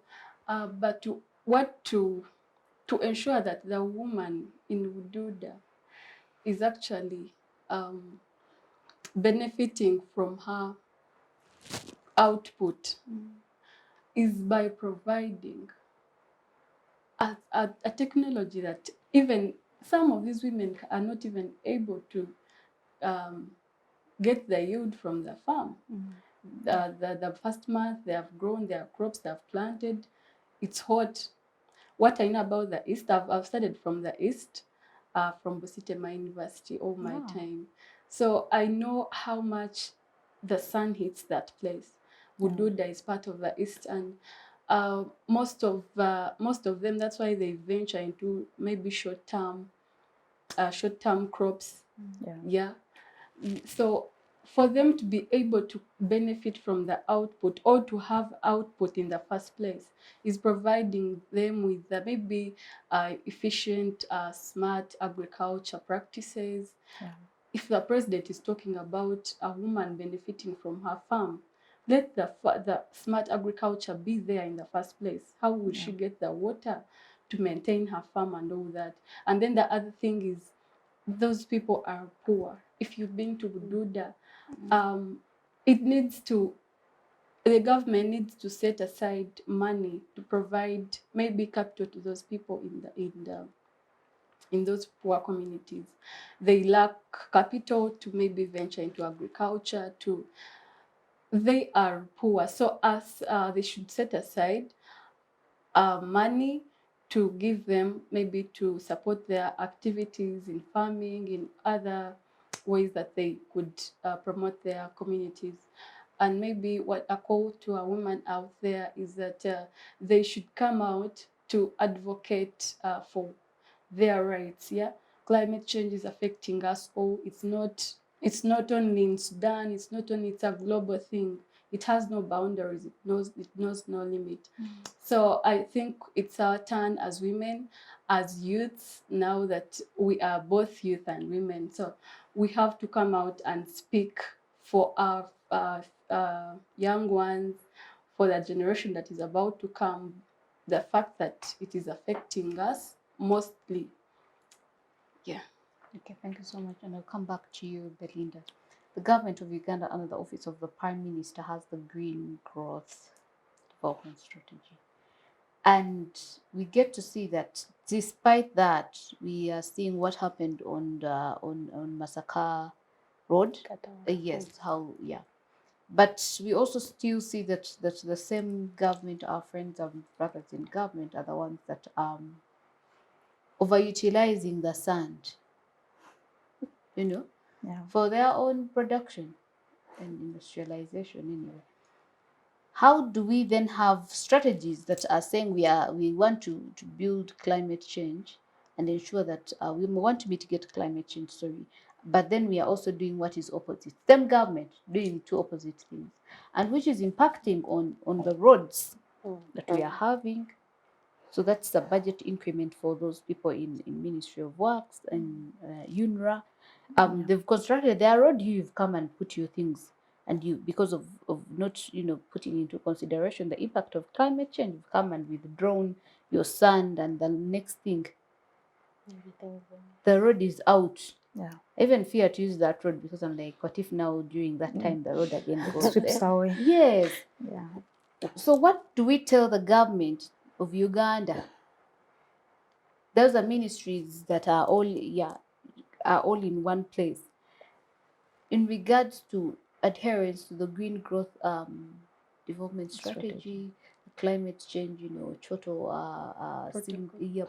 Speaker 4: But to ensure that the woman in Ududa is actually benefiting from her output is by providing a technology that even some of these women are not even able to get the yield from the farm. The first month they have grown their crops, they have planted, it's hot. What I know about the East, I've studied from the East, from Busitema University all my time. So I know how much the sun hits that place. Bududa is part of the East, and most of them, that's why they venture into maybe short-term crops. So for them to be able to benefit from the output or to have output in the first place is providing them with maybe efficient, smart agriculture practices.
Speaker 3: Yeah.
Speaker 4: If the president is talking about a woman benefiting from her farm, let the smart agriculture be there in the first place. How will she get the water to maintain her farm and all that? And then the other thing is, those people are poor. If you've been to Bududa, it needs to, the government needs to set aside money to provide maybe capital to those people in those poor communities. They lack capital to maybe venture into agriculture. They are poor, so as they should set aside money to give them, maybe to support their activities in farming, in other ways that they could promote their communities. And maybe what a call to a woman out there is that they should come out to advocate for their rights. Yeah, climate change is affecting us all. It's not only in Sudan, it's a global thing. It has no boundaries, it knows no limit. So I think it's our turn as women, as youths, now that we are both youth and women. So we have to come out and speak for our young ones, for the generation that is about to come, the fact that it is affecting us mostly. Yeah.
Speaker 1: Okay, thank you so much. And I'll come back to you, Belinda. The government of Uganda, under the office of the Prime Minister, has the Green Growth Development Strategy. And we get to see that despite that, we are seeing what happened on Masaka Road. Yes, how, yeah. But we also still see that the same government, our friends and brothers in government, are the ones that overutilizing the sand, for their own production and industrialization anyway. How do we then have strategies that are saying we want to build climate change and ensure that we want to mitigate climate change, but then we are also doing what is opposite? Same government doing two opposite things, and which is impacting on the roads that we are having. So that's the budget increment for those people in Ministry of Works and UNRWA. They've constructed their road. You've come and put your things, and you, because of not putting into consideration the impact of climate change, you've come and withdrawn your sand, and the next thing, the road is out.
Speaker 3: Yeah.
Speaker 1: I even fear to use that road because I'm like, what if now during that time the road again goes
Speaker 3: Sweeps
Speaker 1: there?
Speaker 3: away.
Speaker 1: Yes.
Speaker 3: Yeah.
Speaker 1: So what do we tell the government of Uganda? Those are ministries that are all in one place in regards to adherence to the Green Growth Development Strategy, climate change, Choto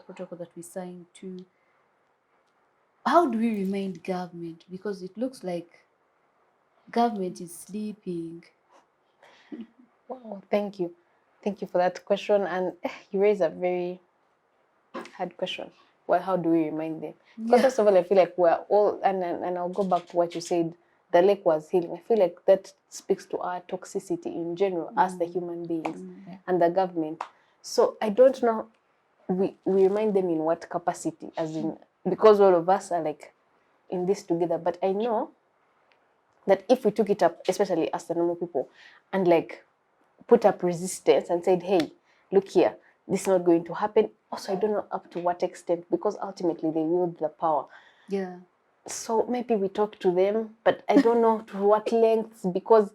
Speaker 1: protocol that we signed to. How do we remind government? Because it looks like government is sleeping.
Speaker 2: Wow, thank you for that question. And you raise a very hard question. Well, how do we remind them? Because first of all, I feel like we're all, and I'll go back to what you said, the lake was healing. I feel like that speaks to our toxicity in general, as the human beings and the government. So I don't know, we remind them in what capacity, as in, because all of us are like in this together. But I know that if we took it up, especially as the normal people, and like put up resistance and said, hey, look here, this is not going to happen. Also, I don't know up to what extent, because ultimately they wield the power.
Speaker 1: Yeah.
Speaker 2: So maybe we talk to them, but I don't know to what lengths, because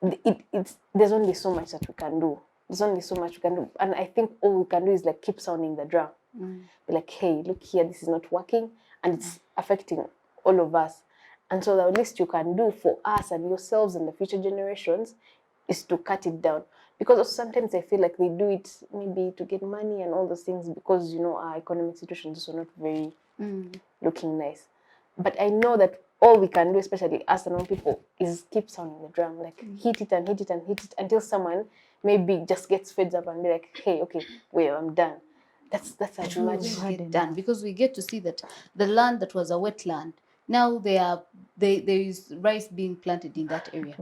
Speaker 2: there's only so much that we can do. There's only so much we can do. And I think all we can do is like keep sounding the drum. Be like, hey, look here, this is not working, and it's affecting all of us. And so the least you can do for us and yourselves and the future generations is to cut it down. Because also sometimes I feel like they do it maybe to get money and all those things, because our economic situation is also not very looking nice. But I know that all we can do, especially us and all people, is keep sounding the drum, like hit it and hit it and hit it until someone maybe just gets fed up and be like, hey, okay, well, I'm done. That's as much
Speaker 1: Get done, because we get to see that the land that was a wetland Now there is rice being planted in that area.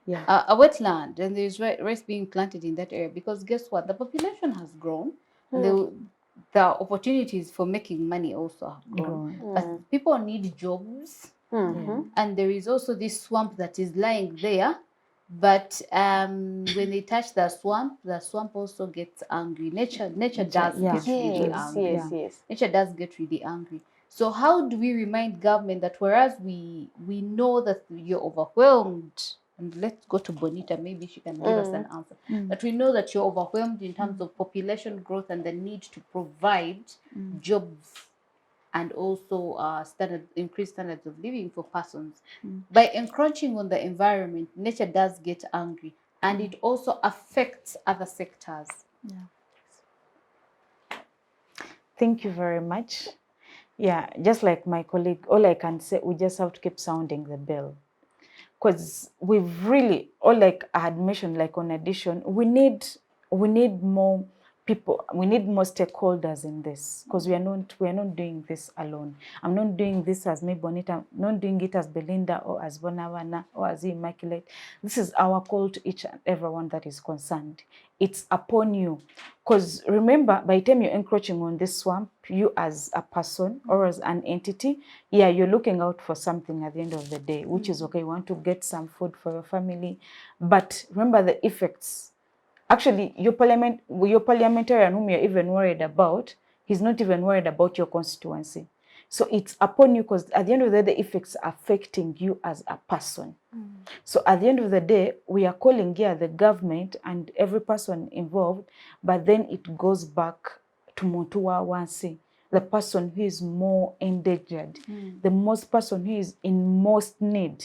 Speaker 3: Yeah.
Speaker 1: A wetland, and there's rice being planted in that area, because guess what? The population has grown, and the opportunities for making money also have grown. But people need jobs, and there is also this swamp that is lying there. But when they touch the swamp also gets angry. Nature does get really angry.
Speaker 2: Yes.
Speaker 1: Nature does get really angry. So how do we remind government that whereas we know that you're overwhelmed, and let's go to Bonita, maybe she can give us an answer, that we know that you're overwhelmed in terms of population growth and the need to provide jobs and also increased standards of living for persons. By encroaching on the environment, nature does get angry, and it also affects other sectors.
Speaker 3: Thank you very much. Yeah, just like my colleague, all I can say, we just have to keep sounding the bell. Because we've really, or like I had mentioned, like on addition, we need more people, we need more stakeholders in this, because we are not doing this alone. I'm not doing this as me Bonita, I'm not doing it as Belinda or as Bonawana or as Immaculate. This is our call to each and everyone that is concerned. It's upon you. Because remember, by the time you're encroaching on this swamp, you as a person or as an entity, yeah, you're looking out for something at the end of the day, which is okay. You want to get some food for your family. But remember the effects. Actually, your parliamentarian whom you're even worried about, he's not even worried about your constituency. So it's upon you, because at the end of the day, the effects are affecting you as a person. So at the end of the day, we are calling here the government and every person involved, but then it goes back to Montua Wansi, the person who is more endangered, the most person who is in most need.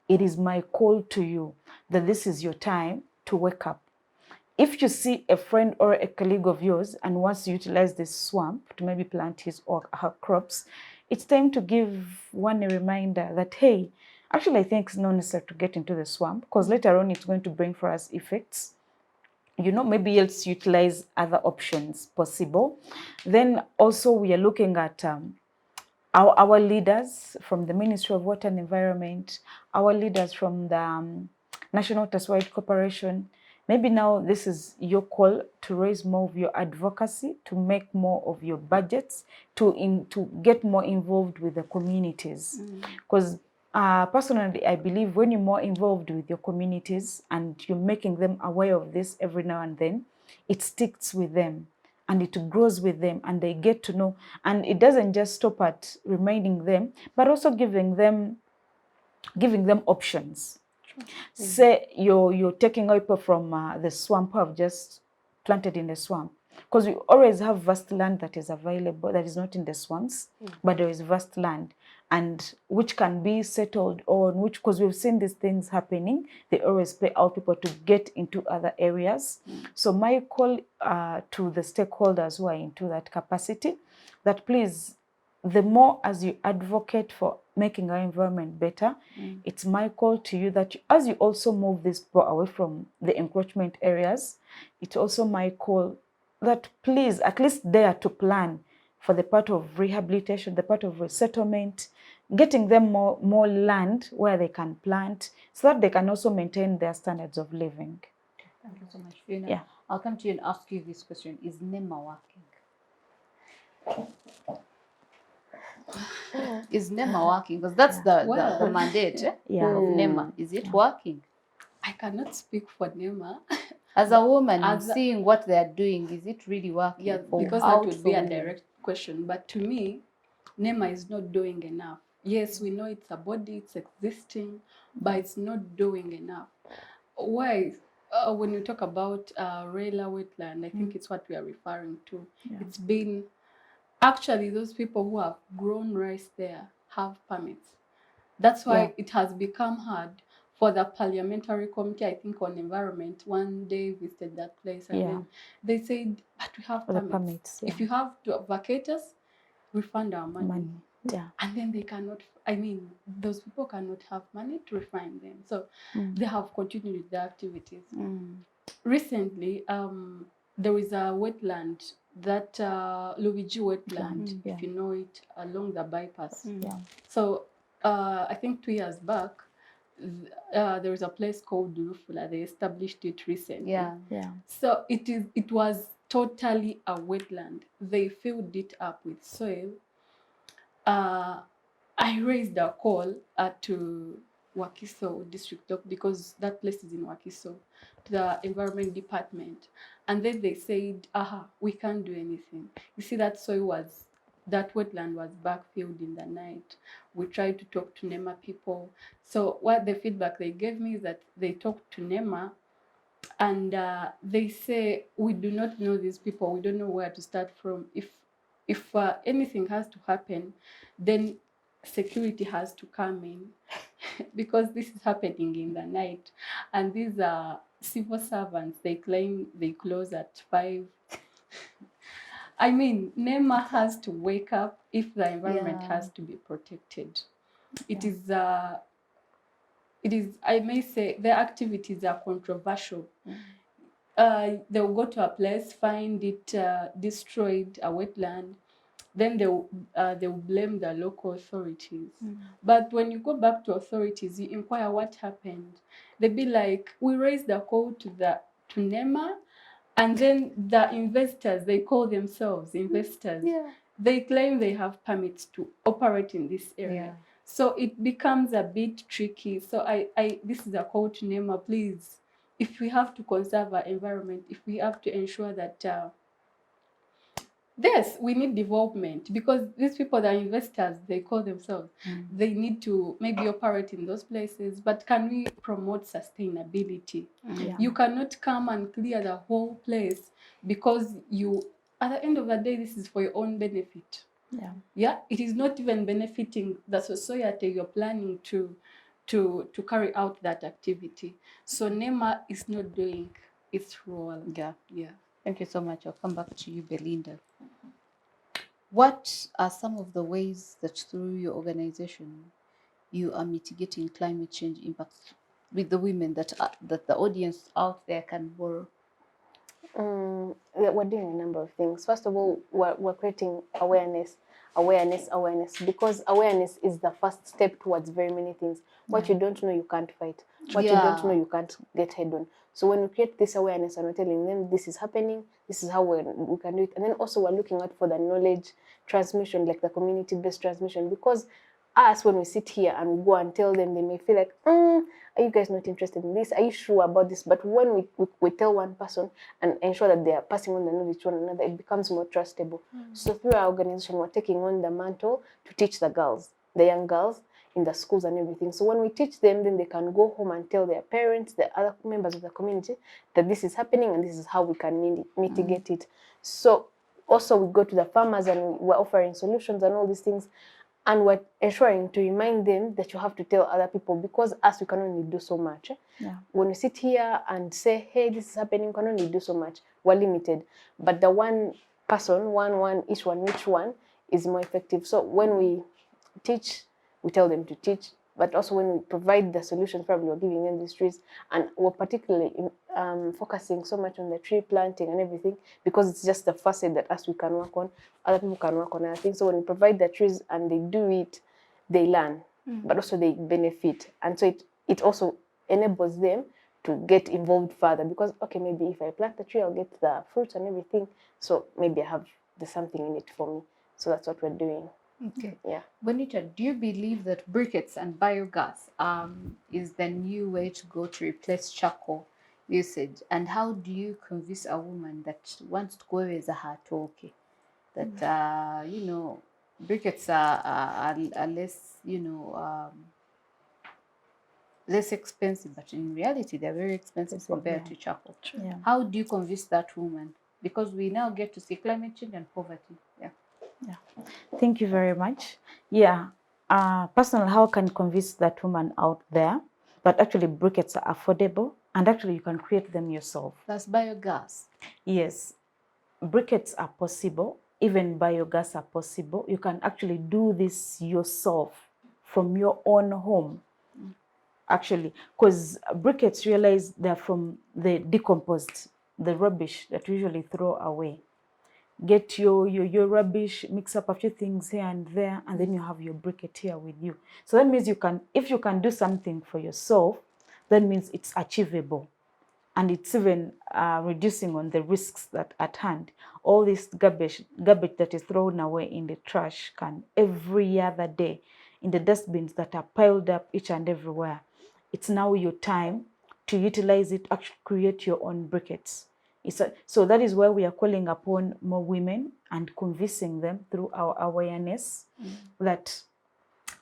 Speaker 3: It is my call to you that this is your time to wake up. If you see a friend or a colleague of yours and wants to utilize this swamp to maybe plant his or her crops, it's time to give one a reminder that, hey, actually I think it's not necessary to get into the swamp, because later on it's going to bring for us effects. You know, maybe let's utilize other options possible. Then also we are looking at our leaders from the Ministry of Water and Environment, our leaders from the National Water Corporation. Maybe now this is your call to raise more of your advocacy, to make more of your budgets, to get more involved with the communities. Because personally, I believe when you're more involved with your communities and you're making them aware of this every now and then, it sticks with them and it grows with them, and they get to know. And it doesn't just stop at reminding them, but also giving them options. Say you're taking people from the swamp who have just planted in the swamp, because we always have vast land that is available that is not in the swamps, but there is vast land and which can be settled on, which, because we've seen these things happening, they always pay out people to get into other areas. So my call to the stakeholders who are into that capacity, that please, the more as you advocate for making our environment better, it's my call to you that as you also move this people away from the encroachment areas, it's also my call that please at least dare to plan for the part of rehabilitation, the part of resettlement, getting them more land where they can plant so that they can also maintain their standards of living.
Speaker 1: Thank you so much, Fiona.
Speaker 3: Yeah.
Speaker 1: I'll come to you and ask you this question. Is NEMA working? Is NEMA working? Because that's the mandate of NEMA. Is it working?
Speaker 4: I cannot speak for NEMA.
Speaker 1: As a woman, seeing what they are doing, is it really working?
Speaker 4: Yeah, because that would be a direct question. But to me, NEMA is not doing enough. Yes, we know it's a body, it's existing, but it's not doing enough. Why? When you talk about Rela wetland, I think it's what we are referring to.
Speaker 3: Yeah.
Speaker 4: It's been, actually, those people who have grown rice there have permits. That's why it has become hard for the parliamentary committee, I think, on environment. One day visited that place and then they said, but we have permits. If you have to vacate us, refund our money.
Speaker 3: Yeah.
Speaker 4: And then they cannot, I mean, those people cannot have money to refund them. So they have continued with their activities. Recently, there is a wetland, that Luigi wetland, if you know it, along the bypass. So I think 2 years back, there was a place called Durufula. They established it recently.
Speaker 1: Yeah.
Speaker 3: Yeah.
Speaker 4: So it was totally a wetland. They filled it up with soil. I raised a call to Wakiso District because that place is in Wakiso, to the Environment Department. And then they said, we can't do anything. You see, that wetland was backfilled in the night. We tried to talk to NEMA people. So what the feedback they gave me is that they talked to NEMA and they say, we do not know these people. We don't know where to start from. If anything has to happen, then security has to come in because this is happening in the night. And these are civil servants. They claim they close at 5. I mean, NEMA has to wake up if the environment has to be protected. It is, I may say, their activities are controversial. They'll go to a place, find it destroyed, a wetland, then they'll blame the local authorities. But when you go back to authorities, you inquire what happened. They'll be like, we raised a call to NEMA, and then the investors, they call themselves investors. They claim they have permits to operate in this area. So it becomes a bit tricky. So this is a call to NEMA, please. If we have to conserve our environment, if we have to ensure that yes, we need development, because these people that are investors, they call themselves, they need to maybe operate in those places, but can we promote sustainability? You cannot come and clear the whole place because at the end of the day, this is for your own benefit. Yeah, it is not even benefiting the society you're planning to carry out that activity. So NEMA is not doing its role.
Speaker 1: Yeah. Thank you so much. I'll come back to you, Belinda. What are some of the ways that through your organization you are mitigating climate change impacts with the women that the audience out there can borrow?
Speaker 2: We're doing a number of things. First of all, we're creating awareness, because awareness is the first step towards very many things. What you don't know, you can't fight. What you don't know, you can't get head on. So when we create this awareness and we're telling them this is happening, this is how we can do it. And then also we're looking out for the knowledge transmission, like the community-based transmission, because us, when we sit here and we go and tell them, they may feel like, are you guys not interested in this? Are you sure about this? But when we tell one person and ensure that they are passing on the knowledge to one another, it becomes more trustable. So through our organization, we're taking on the mantle to teach the young girls in the schools and everything. So when we teach them, then they can go home and tell their parents, the other members of the community, that this is happening and this is how we can mitigate it. So also we go to the farmers and we're offering solutions and all these things. And we're ensuring to remind them that you have to tell other people, because us, we can only do so much. When we sit here and say, hey, this is happening, we can only do so much. We're limited. But the one person, each one is more effective. So when we teach, we tell them to teach. But also when we provide the solutions, probably we're giving them these trees. And we're particularly focusing so much on the tree planting and everything, because it's just the facet that us we can work on. Other people can work on other things. So when we provide the trees and they do it, they learn, but also they benefit. And so it also enables them to get involved further, because, okay, maybe if I plant the tree, I'll get the fruits and everything. So maybe there's something in it for me. So that's what we're doing.
Speaker 1: Okay.
Speaker 2: Yeah.
Speaker 1: Bonita, do you believe that briquettes and biogas is the new way to go to replace charcoal usage? And how do you convince a woman that wants to go with a heart okay, that briquettes are less less expensive, but in reality they're very expensive compared to charcoal? How do you convince that woman? Because we now get to see climate change and poverty.
Speaker 3: Thank you very much. Personally, how can you convince that woman out there that actually briquettes are affordable and actually you can create them yourself?
Speaker 1: That's biogas.
Speaker 3: Yes, briquettes are possible, even biogas are possible. You can actually do this yourself from your own home, actually, because briquettes, realize they're from the decomposed, the rubbish that we usually throw away. get your rubbish, mix up a few things here and there, and then you have your briquette here with you. So that means if you can do something for yourself, that means it's achievable. And it's even reducing on the risks that at hand. All this garbage that is thrown away in the trash can every other day in the dustbins that are piled up each and everywhere. It's now your time to utilize it, actually create your own briquettes. So that is why we are calling upon more women and convincing them through our awareness that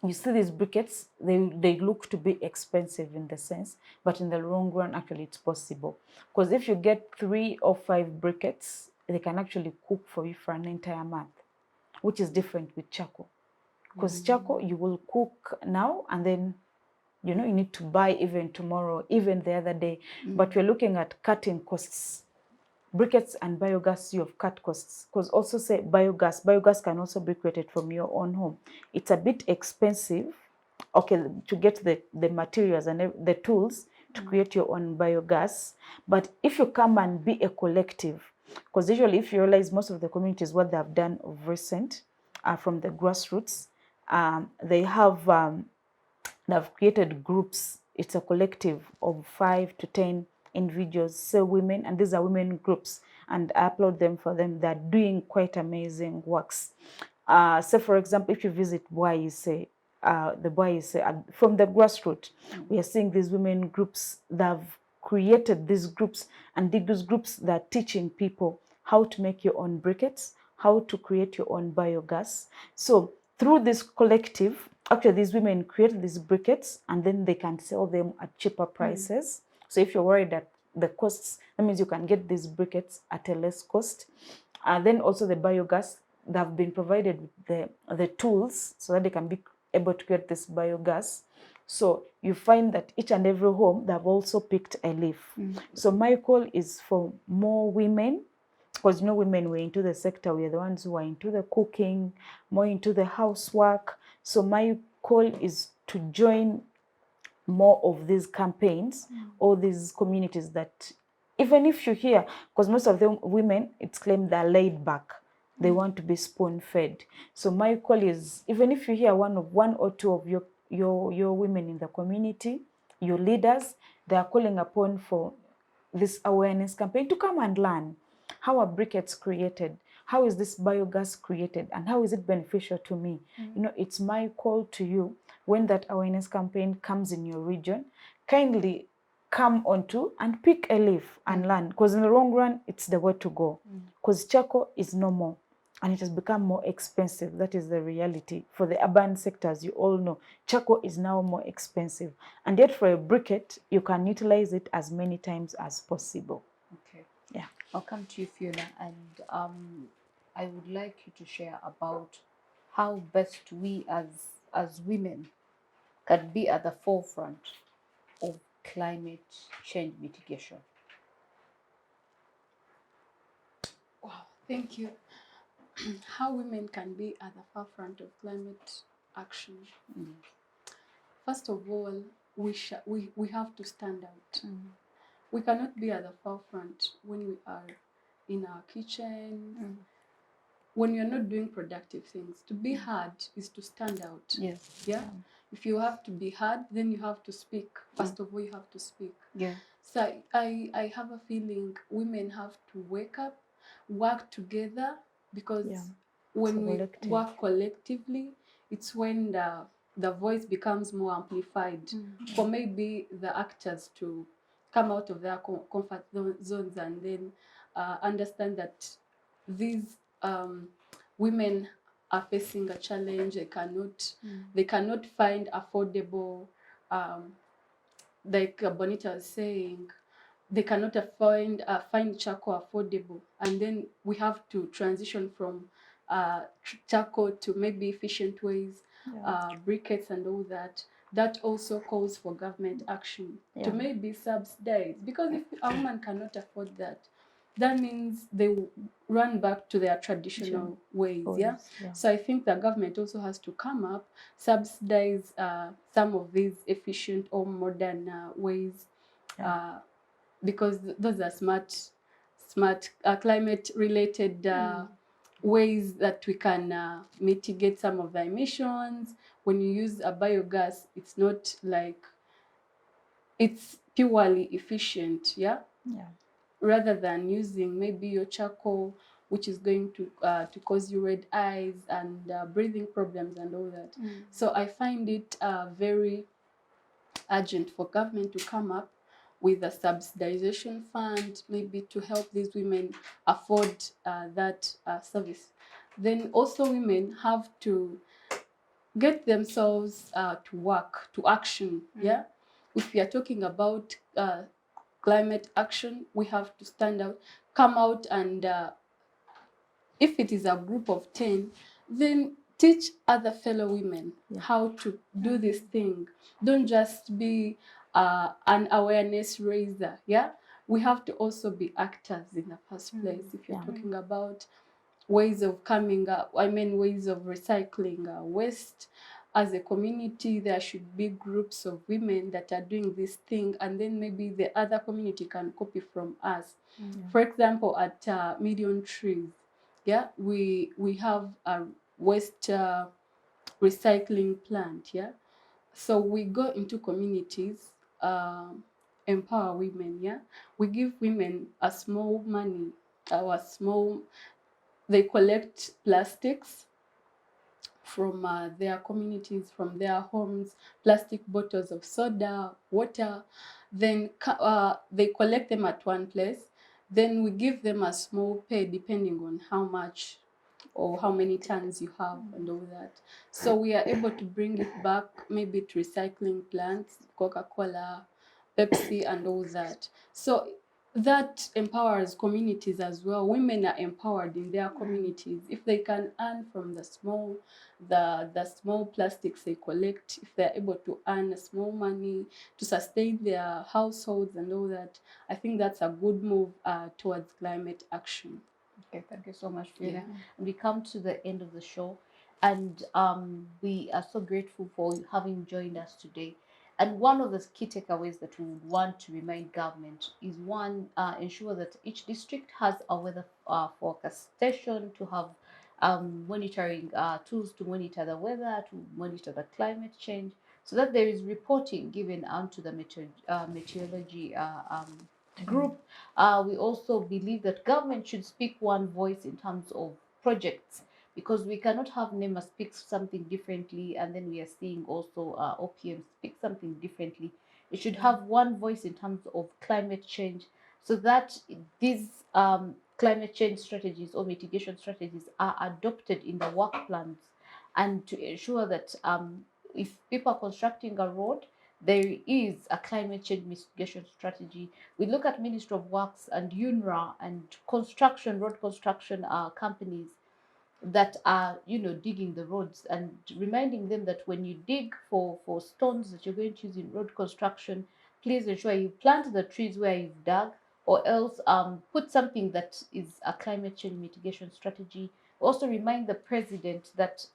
Speaker 3: you see these briquettes, they look to be expensive in the sense, but in the long run, actually, it's possible. Because if you get 3 or 5 briquettes, they can actually cook for you for an entire month, which is different with charcoal. Because charcoal, you will cook now and then, you need to buy even tomorrow, even the other day. But we're looking at cutting costs. Briquettes and biogas, you have cut costs. Because also say biogas can also be created from your own home. It's a bit expensive, okay, to get the materials and the tools to create your own biogas. But if you come and be a collective, because usually if you realize most of the communities, what they have done of recent from the grassroots, they've created groups. It's a collective of 5 to 10 individuals, say women, and these are women groups, and I applaud them for them. They're doing quite amazing works. So for example, if you visit Bwaise, from the grassroots, we are seeing these women groups that have created these groups, and these groups that are teaching people how to make your own briquettes, how to create your own biogas. So through this collective, actually these women create these briquettes and then they can sell them at cheaper prices. So if you're worried at the costs, that means you can get these briquettes at a less cost. And then also the biogas, they have been provided with the tools so that they can be able to get this biogas. So you find that each and every home, they have also picked a leaf. So my call is for more women, because women were into the sector, we are the ones who are into the cooking, more into the housework. So my call is to join more of these campaigns, all these communities that, even if you hear, because most of the women, it's claimed they're laid back, they want to be spoon-fed. So my call is, even if you hear one or two of your women in the community, your leaders, they are calling upon for this awareness campaign to come and learn how are briquettes created, how is this biogas created, and how is it beneficial to me. It's my call to you, when that awareness campaign comes in your region, kindly come onto and pick a leaf and learn, because in the long run, it's the way to go. Because charcoal is no more, and it has become more expensive. That is the reality. For the urban sectors, you all know, charcoal is now more expensive. And yet for a briquette, you can utilize it as many times as possible.
Speaker 1: Okay.
Speaker 3: Yeah.
Speaker 1: I'll come to you, Fiona, and I would like you to share about how best we as women can be at the forefront of climate change mitigation.
Speaker 4: Wow, thank you. How women can be at the forefront of climate action. First of all, we have to stand out. We cannot be at the forefront when we are in our kitchen, when you're not doing productive things. To be heard is to stand out.
Speaker 1: Yes.
Speaker 4: Yeah. If you have to be heard, then you have to speak. First of all, you have to speak.
Speaker 1: Yeah.
Speaker 4: So I have a feeling women have to wake up, work together, because when we work collectively, it's when the voice becomes more amplified for maybe the actors to come out of their comfort zones and then understand that these women are facing a challenge. They cannot find affordable, like Bonita was saying, they cannot find charcoal affordable, and then we have to transition from charcoal to maybe efficient ways, briquettes and all that. That also calls for government action to maybe subsidize, because if a woman cannot afford that, that means they will run back to their traditional ways. So I think the government also has to come up, subsidize some of these efficient or modern ways, because those are smart climate related ways that we can mitigate some of the emissions. When you use a biogas, it's not like it's purely efficient, yeah,
Speaker 3: Yeah.
Speaker 4: rather than using maybe your charcoal, which is going to cause you red eyes and breathing problems and all that. So I find it very urgent for government to come up with a subsidization fund, maybe to help these women afford that service. Then also women have to get themselves to work, to action. Yeah, if we are talking about climate action, we have to stand out, come out, and if it is a group of 10, then teach other fellow women how to do this thing. Don't just be an awareness raiser. Yeah, we have to also be actors in the first place. If you're talking about ways of coming up, ways of recycling waste. As a community, there should be groups of women that are doing this thing, and then maybe the other community can copy from us. For example, at Million Trees, yeah, we have a waste recycling plant, yeah. So we go into communities, empower women, yeah. We give women a small money, they collect plastics from their communities, from their homes, plastic bottles of soda, water. Then they collect them at one place. Then we give them a small pay depending on how much or how many tons you have and all that. So we are able to bring it back maybe to recycling plants, Coca-Cola, Pepsi, and all that. So that empowers communities as well. Women are empowered in their communities. If they can earn from the small plastics they collect, if they're able to earn a small money to sustain their households and all that, I think that's a good move towards climate action.
Speaker 1: Okay, thank you so much, Fiona. And we come to the end of the show, and we are so grateful for you having joined us today. And one of the key takeaways that we would want to remind government is one, ensure that each district has a weather forecast station to have monitoring tools to monitor the weather, to monitor the climate change, so that there is reporting given onto the meteorology group. We also believe that government should speak one voice in terms of projects, because we cannot have NEMA speak something differently and then we are seeing also OPM speak something differently. It should have one voice in terms of climate change, so that these climate change strategies or mitigation strategies are adopted in the work plans, and to ensure that if people are constructing a road, there is a climate change mitigation strategy. We look at Ministry of Works and UNRWA and road construction companies that are, digging the roads, and reminding them that when you dig for stones that you're going to use in road construction, please ensure you plant the trees where you've dug, or else put something that is a climate change mitigation strategy. Also remind the president that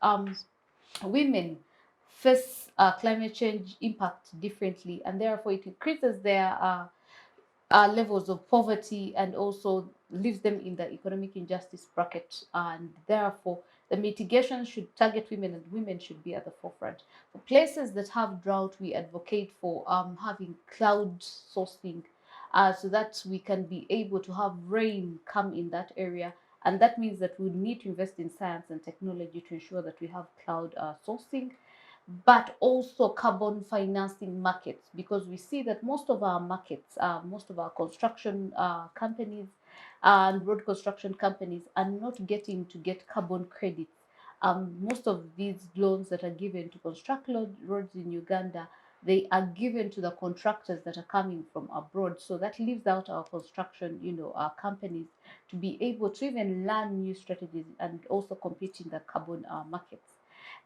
Speaker 1: women face climate change impact differently, and therefore it increases their levels of poverty and also leaves them in the economic injustice bracket. And therefore, the mitigation should target women, and women should be at the forefront. For places that have drought, we advocate for having cloud sourcing, so that we can be able to have rain come in that area. And that means that we need to invest in science and technology to ensure that we have cloud sourcing, but also carbon financing markets, because we see that most of our markets, most of our construction companies and road construction companies are not getting to get carbon credits. Most of these loans that are given to construct roads in Uganda, they are given to the contractors that are coming from abroad. So that leaves out our construction, our companies to be able to even learn new strategies and also compete in the carbon markets.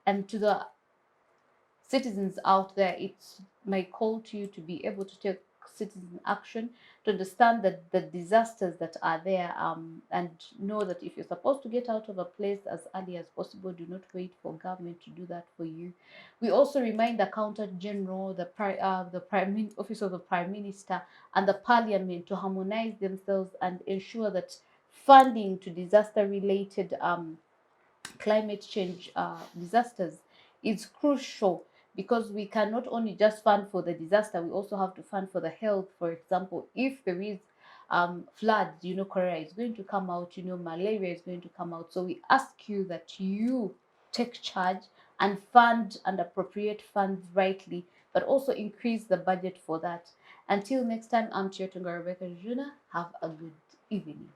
Speaker 1: And to the citizens out there, it's my call to you to be able to take citizen action, to understand that the disasters that are there, and know that if you're supposed to get out of a place as early as possible, do not wait for government to do that for you. We also remind the accountant general, the office of the prime minister, and the parliament to harmonize themselves and ensure that funding to disaster-related climate change disasters is crucial, because we can not only just fund for the disaster, we also have to fund for the health. For example, if there is floods, cholera is going to come out, malaria is going to come out. So we ask you that you take charge and fund and appropriate funds rightly, but also increase the budget for that. Until next time, I'm Chiyotunga Rebecca Juna. Have a good evening.